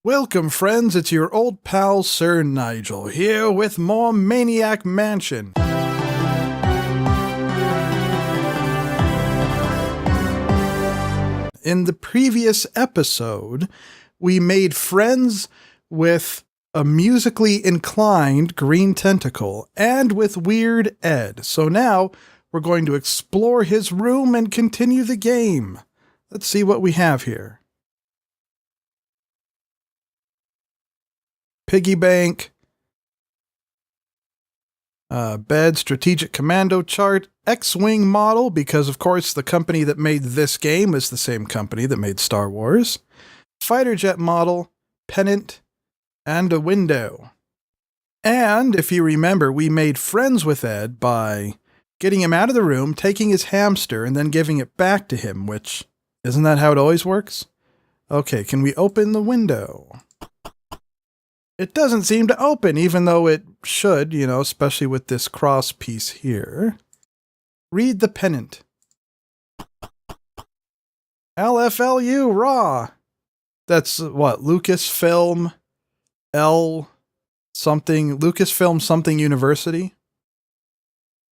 Welcome, friends. It's your old pal, Sir Nigel, here with more Maniac Mansion. In the previous episode, we made friends with a musically inclined green tentacle and with Weird Ed. So now we're going to explore his room and continue the game. Let's see what we have here. Piggy bank, bed, strategic commando chart, X-Wing model, because of course the company that made this game is the same company that made Star Wars, fighter jet model, pennant, and a window. And if you remember, we made friends with Ed by getting him out of the room, taking his hamster, and then giving it back to him, which, isn't that how it always works? Okay, can we open the window? It doesn't seem to open, even though it should, especially with this cross piece here. Read the pennant. LFLU, raw. That's what, Lucasfilm L something, Lucasfilm something University?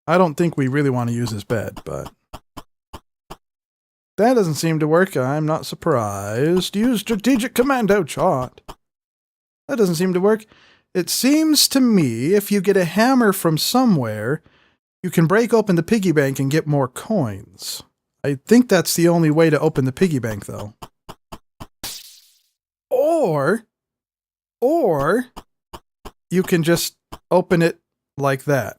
I don't think we really want to use his bed, but that doesn't seem to work. I'm not surprised. Use strategic commando chart. That doesn't seem to work. It seems to me if you get a hammer from somewhere, you can break open the piggy bank and get more coins. I think that's the only way to open the piggy bank, though. Or you can just open it like that.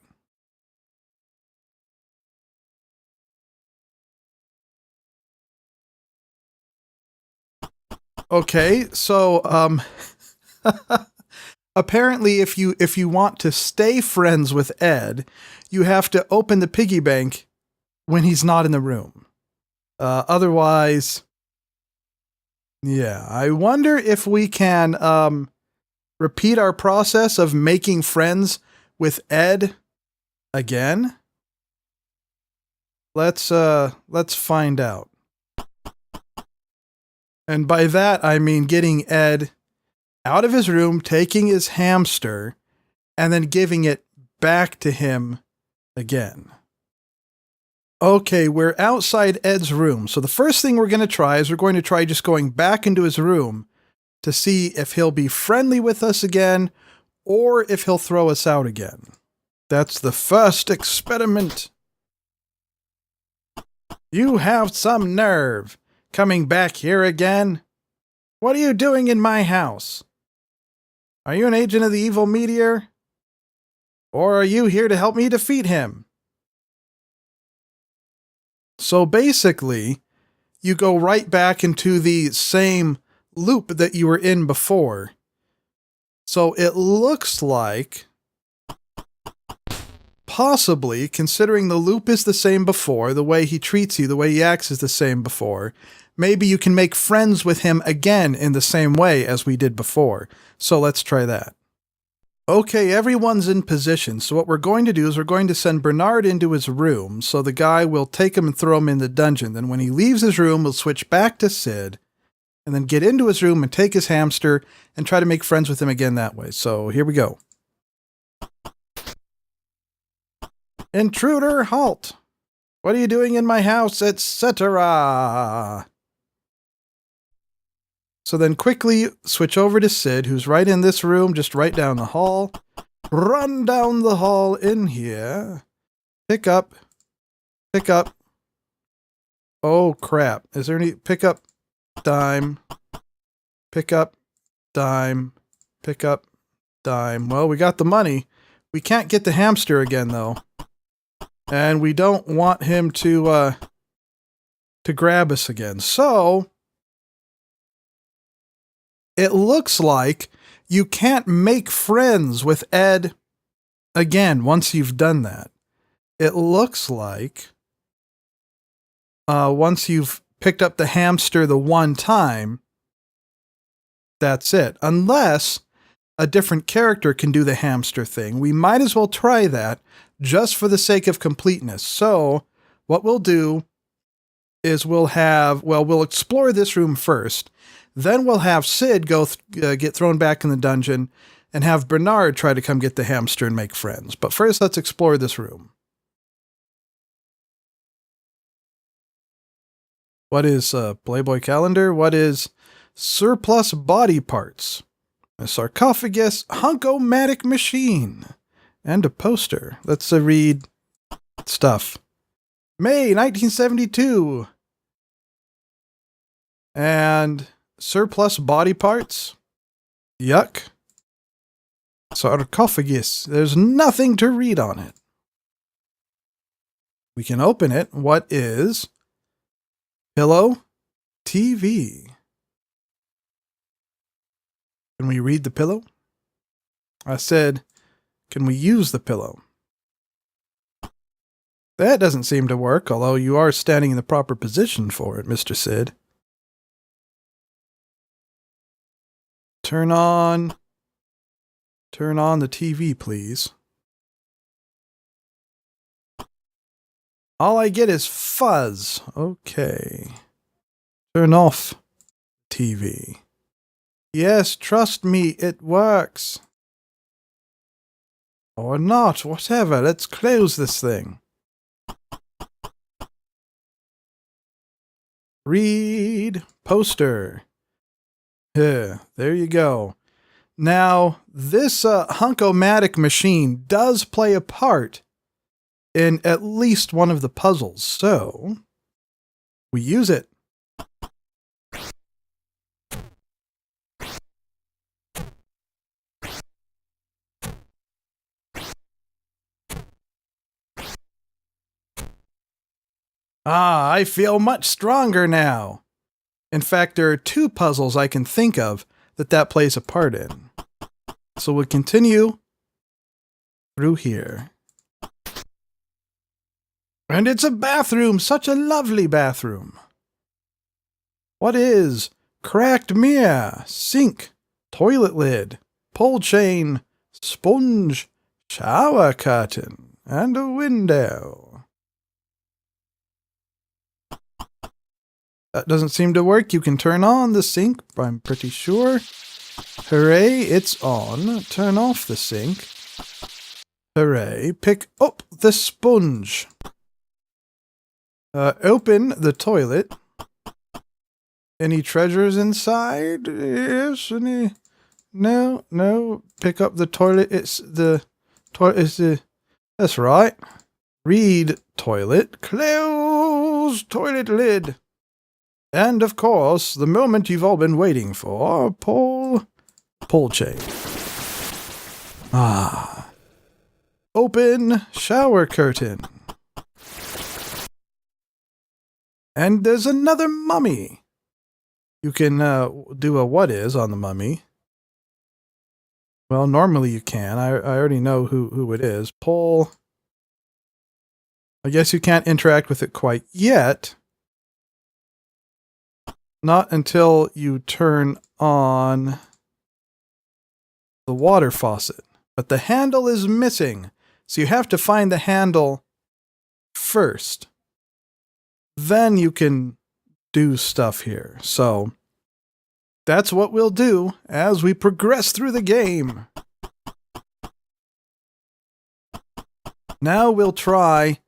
Okay, so, apparently, if you want to stay friends with Ed, you have to open the piggy bank when he's not in the room. Otherwise, yeah. I wonder if we can repeat our process of making friends with Ed again. Let's find out. And by that I mean getting Ed out of his room, taking his hamster, and then giving it back to him again. Okay, we're outside Ed's room. So the first thing we're going to try is we're going to try just going back into his room to see if he'll be friendly with us again or if he'll throw us out again. That's the first experiment. You have some nerve. Coming back here again? What are you doing in my house? Are you an agent of the evil meteor? Or are you here to help me defeat him? So basically, you go right back into the same loop that you were in before. So it looks like, possibly, considering the loop is the same before, the way he treats you, the way he acts is the same before, maybe you can make friends with him again in the same way as we did before. So let's try that. Okay, everyone's in position. So what we're going to do is we're going to send Bernard into his room. So the guy will take him and throw him in the dungeon. Then when he leaves his room, we'll switch back to Sid and then get into his room and take his hamster and try to make friends with him again that way. So here we go. Intruder, halt! What are you doing in my house, etc.? So then quickly switch over to Sid, who's right in this room, just right down the hall. Run down the hall in here. Pick up. Pick up. Oh, crap. Is there any... Pick up. Dime. Pick up. Dime. Pick up. Dime. Well, we got the money. We can't get the hamster again, though. And we don't want him to grab us again. So... it looks like you can't make friends with Ed again once you've done that. It looks like once you've picked up the hamster the one time, that's it. Unless a different character can do the hamster thing. We might as well try that just for the sake of completeness. So what we'll do is we'll explore this room first. Then we'll have Sid get thrown back in the dungeon and have Bernard try to come get the hamster and make friends. But first, let's explore this room. What is a Playboy calendar? What is surplus body parts? A sarcophagus, Hunko-matic machine, and a poster. Let's read stuff. May 1972. And surplus body parts. Yuck. Sarcophagus. There's nothing to read on it. We can open it. What is pillow? TV. Can we read the pillow? I said, can we use the pillow? That doesn't seem to work, although you are standing in the proper position for it, Mr. Sid. Turn on the TV, please. All I get is fuzz. Okay. Turn off TV. Yes, trust me, it works. Or not, whatever. Let's close this thing. Read poster. There you go. Now, this Hunko-matic machine does play a part in at least one of the puzzles, so we use it. Ah, I feel much stronger now. In fact, there are 2 puzzles I can think of that plays a part in. So we'll continue through here. And it's a bathroom, such a lovely bathroom. What is cracked mirror, sink, toilet lid, pole chain, sponge, shower curtain, and a window? That doesn't seem to work. You can turn on the sink, I'm pretty sure. Hooray, it's on. Turn off the sink. Hooray, pick up the sponge. Open the toilet. Any treasures inside? Yes, any? No. Pick up the toilet. It's the toilet. That's right. Read toilet. Close toilet lid. And, of course, the moment you've all been waiting for, pull chain. Ah. Open shower curtain. And there's another mummy. You can do a what is on the mummy. Well, normally you can. I already know who it is. Pull. I guess you can't interact with it quite yet. Not until you turn on the water faucet. But the handle is missing. So you have to find the handle first. Then you can do stuff here. So that's what we'll do as we progress through the game. Now we'll try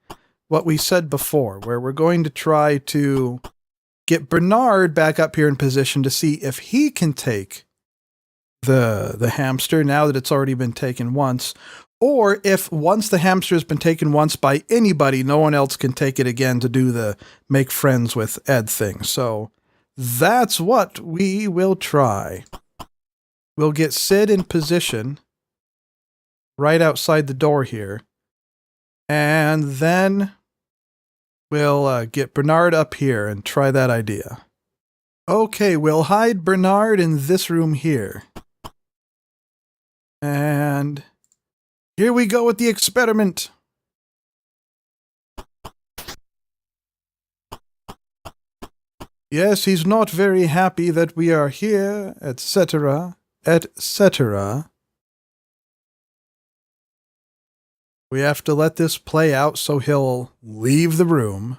what we said before, where we're going to try to get Bernard back up here in position to see if he can take the hamster now that it's already been taken once, or if once the hamster has been taken once by anybody, no one else can take it again to do the make friends with Ed thing. So that's what we will try. We'll get Sid in position right outside the door here, and then we'll get Bernard up here and try that idea. Okay, we'll hide Bernard in this room here. And here we go with the experiment. Yes, he's not very happy that we are here, etc., etc. We have to let this play out so he'll leave the room.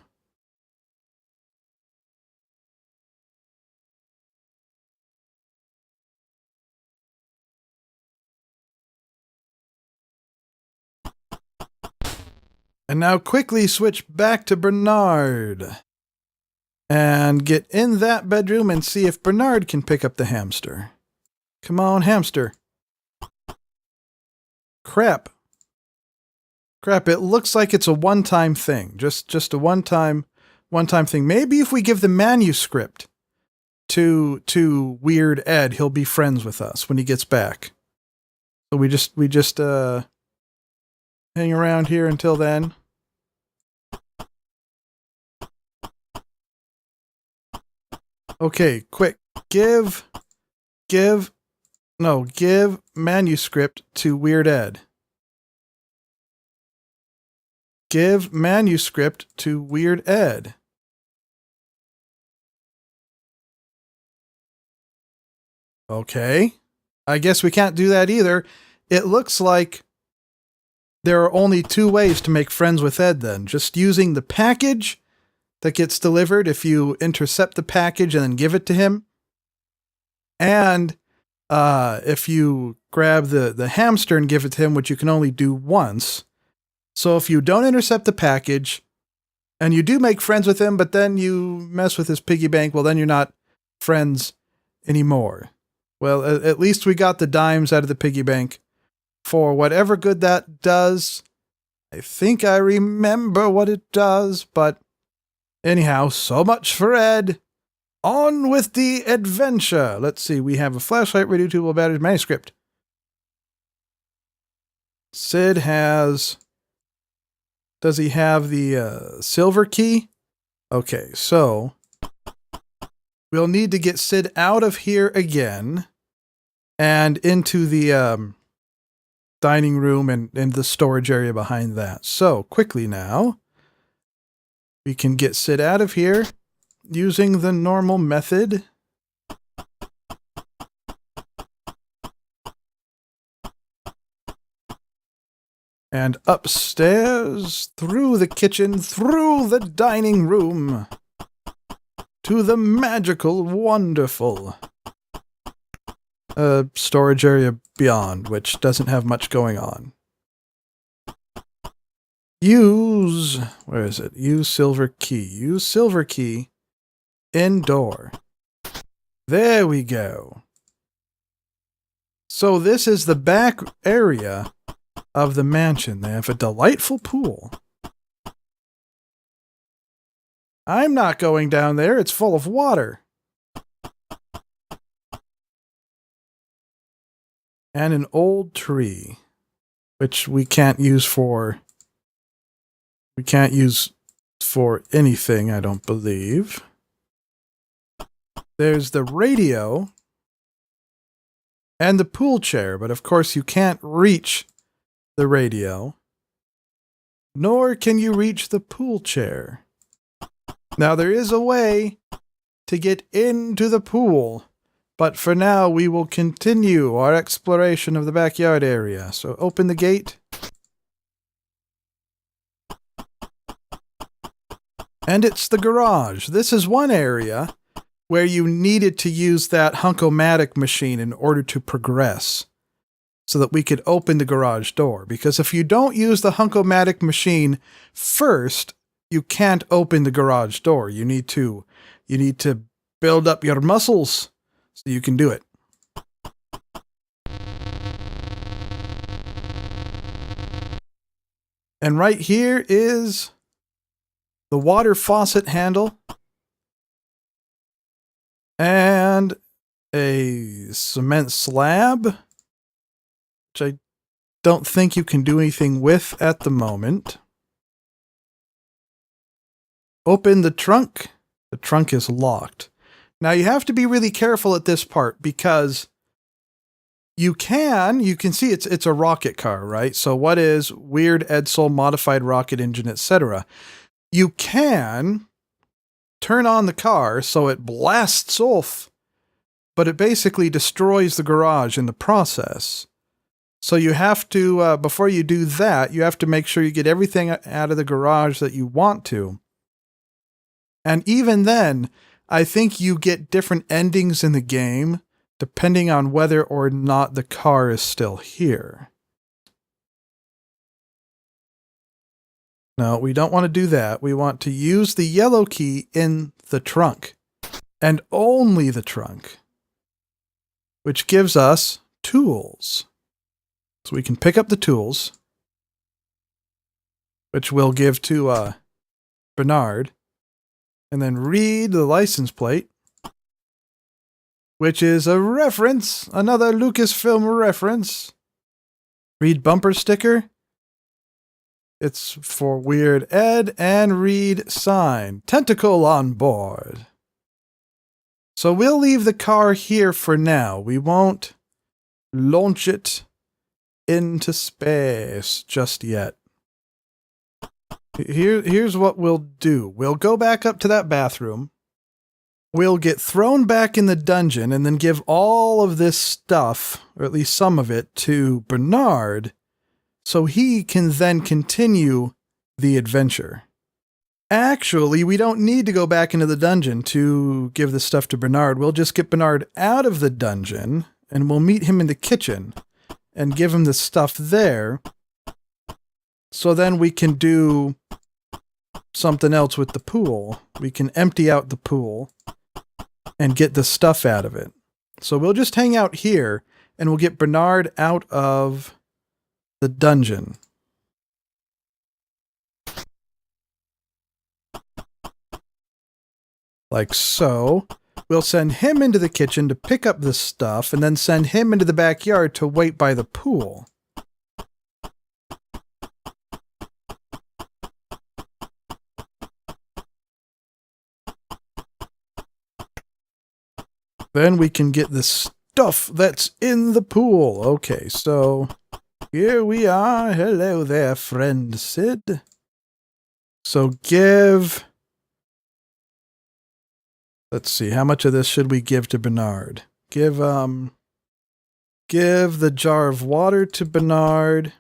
And now quickly switch back to Bernard. And get in that bedroom and see if Bernard can pick up the hamster. Come on, hamster. Crap. Crap, it looks like it's a one-time thing. Just a one-time thing. Maybe if we give the manuscript to Weird Ed, he'll be friends with us when he gets back. So we just hang around here until then. Okay, quick. Give manuscript to Weird Ed. Give manuscript to Weird Ed. Okay. I guess we can't do that either. It looks like there are only two ways to make friends with Ed then. Just using the package that gets delivered if you intercept the package and then give it to him. And if you grab the hamster and give it to him, which you can only do once. So if you don't intercept the package and you do make friends with him, but then you mess with his piggy bank, well, then you're not friends anymore. Well, at least we got the dimes out of the piggy bank for whatever good that does. I think I remember what it does, but anyhow, so much for Ed. On with the adventure. Let's see, we have a flashlight, radio tool, battery, manuscript. Sid has... Does he have the silver key? Okay, so we'll need to get Sid out of here again and into the dining room and the storage area behind that. So quickly now, we can get Sid out of here using the normal method. And upstairs, through the kitchen, through the dining room, to the magical, wonderful storage area beyond, which doesn't have much going on. Where is it? Use silver key. Use silver key. Indoor. There we go. So this is the back area of the mansion. They have a delightful pool. I'm not going down there. It's full of water. And an old tree, which we can't use for anything, I don't believe. There's the radio and the pool chair, but of course you can't reach the radio, nor can you reach the pool chair. Now there is a way to get into the pool, but for now we will continue our exploration of the backyard area. So open the gate. And it's the garage. This is one area where you needed to use that Hunk-O-Matic machine in order to progress, so that we could open the garage door. Because if you don't use the Hunk-O-Matic machine first, you can't open the garage door. You need to build up your muscles so you can do it. And right here is the water faucet handle and a cement slab, which I don't think you can do anything with at the moment. Open the trunk. The trunk is locked. Now you have to be really careful at this part because you can see it's a rocket car, right? So what is Weird Edsel modified rocket engine, etc. You can turn on the car so it blasts off, but it basically destroys the garage in the process. So you have to, before you do that, you have to make sure you get everything out of the garage that you want to. And even then, I think you get different endings in the game depending on whether or not the car is still here. No, we don't want to do that. We want to use the yellow key in the trunk. And only the trunk. Which gives us tools. So we can pick up the tools. Which we'll give to Bernard. And then read the license plate. Which is a reference. Another Lucasfilm reference. Read bumper sticker. It's for Weird Ed. And read sign. Tentacle on board. So we'll leave the car here for now. We won't launch it into space just yet. Here's what we'll do. We'll go back up to that bathroom. We'll get thrown back in the dungeon and then give all of this stuff, or at least some of it, to Bernard so he can then continue the adventure. Actually, we don't need to go back into the dungeon to give the stuff to Bernard. We'll just get Bernard out of the dungeon and we'll meet him in the kitchen and give him the stuff there. So then we can do something else with the pool. We can empty out the pool and get the stuff out of it. So we'll just hang out here and we'll get Bernard out of the dungeon. Like so. We'll send him into the kitchen to pick up the stuff and then send him into the backyard to wait by the pool. Then we can get the stuff that's in the pool. Okay, so here we are. Hello there, friend Sid. So give... Let's see, how much of this should we give to Bernard? Give the jar of water to Bernard.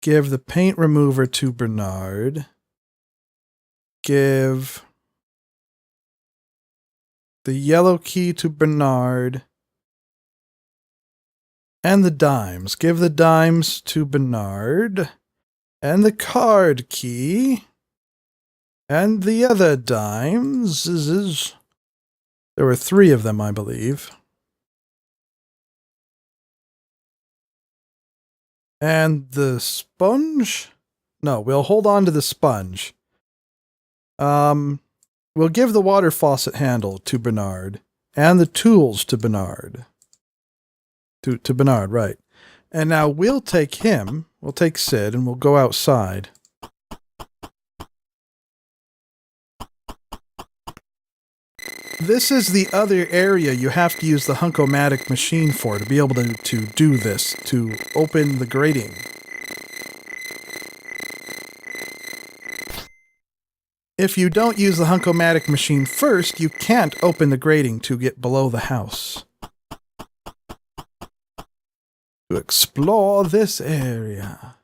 Give the paint remover to Bernard. Give the yellow key to Bernard. And the dimes. Give the dimes to Bernard. And the card key. And the other dimes. There were 3 of them, I believe. And the sponge? No, we'll hold on to the sponge. We'll give the water faucet handle to Bernard. And the tools to Bernard. To Bernard, right. And now we'll take him, we'll take Sid, and we'll go outside. This is the other area you have to use the Hunkomatic machine for to be able to do this, to open the grating. If you don't use the Hunkomatic machine first, you can't open the grating to get below the house. To explore this area.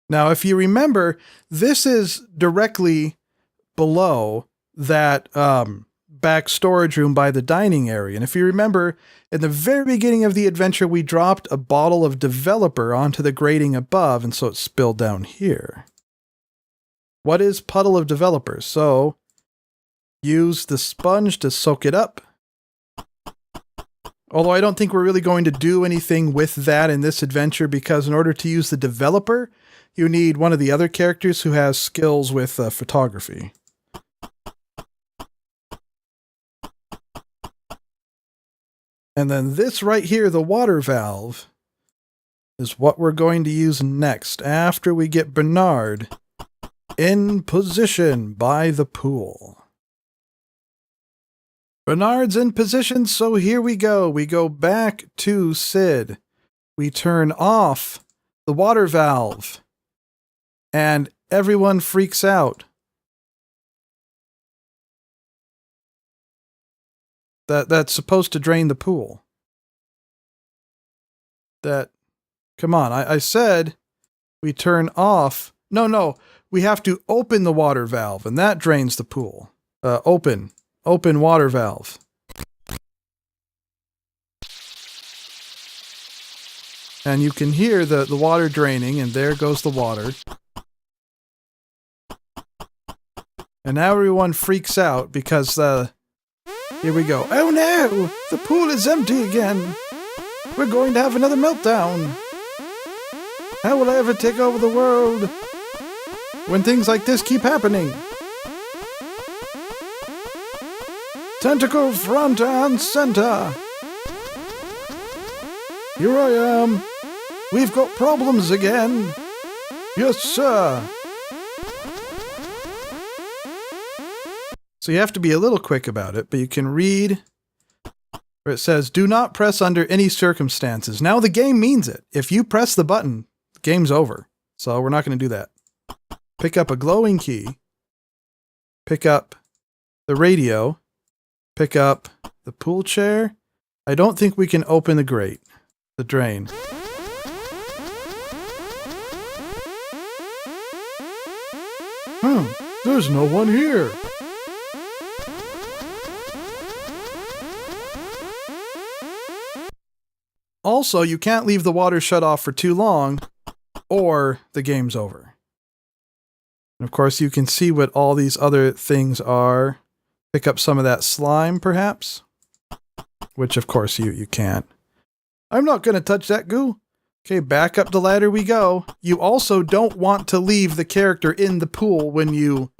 Now, if you remember, this is directly below that back storage room by the dining area. And if you remember, in the very beginning of the adventure, we dropped a bottle of developer onto the grating above, and so it spilled down here. What is puddle of developer? So, use the sponge to soak it up. Although I don't think we're really going to do anything with that in this adventure, because in order to use the developer, you need one of the other characters who has skills with photography. And then this right here, the water valve, is what we're going to use next after we get Bernard in position by the pool. Bernard's in position, so here we go. We go back to Sid. We turn off the water valve. And everyone freaks out. That's supposed to drain the pool. Come on, I said we turn off. No, we have to open the water valve, and that drains the pool. Open water valve. 'Cause And you can hear the water draining, and there goes the water. And now everyone freaks out because, here we go. Oh no! The pool is empty again! We're going to have another meltdown! How will I ever take over the world when things like this keep happening? Tentacle front and center! Here I am! We've got problems again! Yes, sir! So you have to be a little quick about it, but you can read where it says, do not press under any circumstances. Now the game means it. If you press the button, the game's over. So we're not going to do that. Pick up a glowing key. Pick up the radio. Pick up the pool chair. I don't think we can open the grate. The drain. There's no one here. Also, you can't leave the water shut off for too long, or the game's over. And of course, you can see what all these other things are. Pick up some of that slime, perhaps. Which, of course, you can't. I'm not going to touch that goo. Okay, back up the ladder we go. You also don't want to leave the character in the pool when you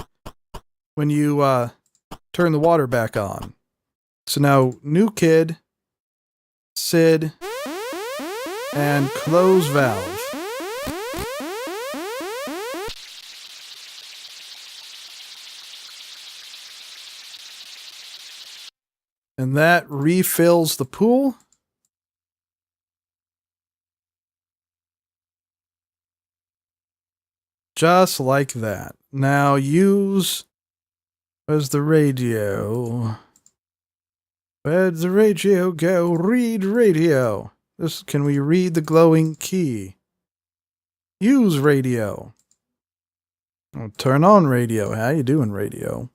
turn the water back on. So now, new kid, Sid, and close valve. And that refills the pool. Just like that. Now use... Where's the radio? Where'd the radio go? Read radio. Can we read the glowing key? Use radio. Oh, turn on radio. How you doing, radio?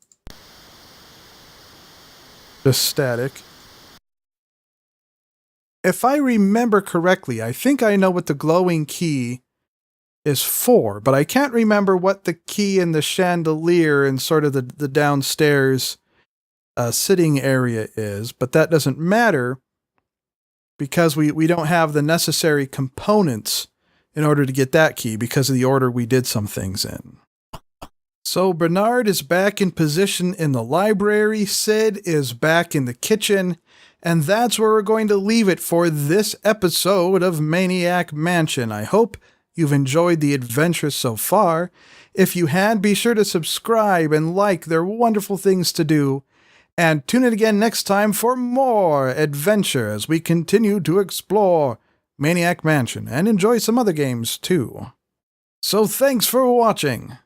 Just static. If I remember correctly, I think I know what the glowing key is for, but I can't remember what the key in the chandelier and sort of the downstairs sitting area is, but that doesn't matter because we don't have the necessary components in order to get that key because of the order we did some things in. So Bernard is back in position in the library, Sid is back in the kitchen, and that's where we're going to leave it for this episode of Maniac Mansion. I hope you've enjoyed the adventure so far. If you had, be sure to subscribe and like. They're wonderful things to do. And tune in again next time for more adventure as we continue to explore Maniac Mansion and enjoy some other games too. So thanks for watching.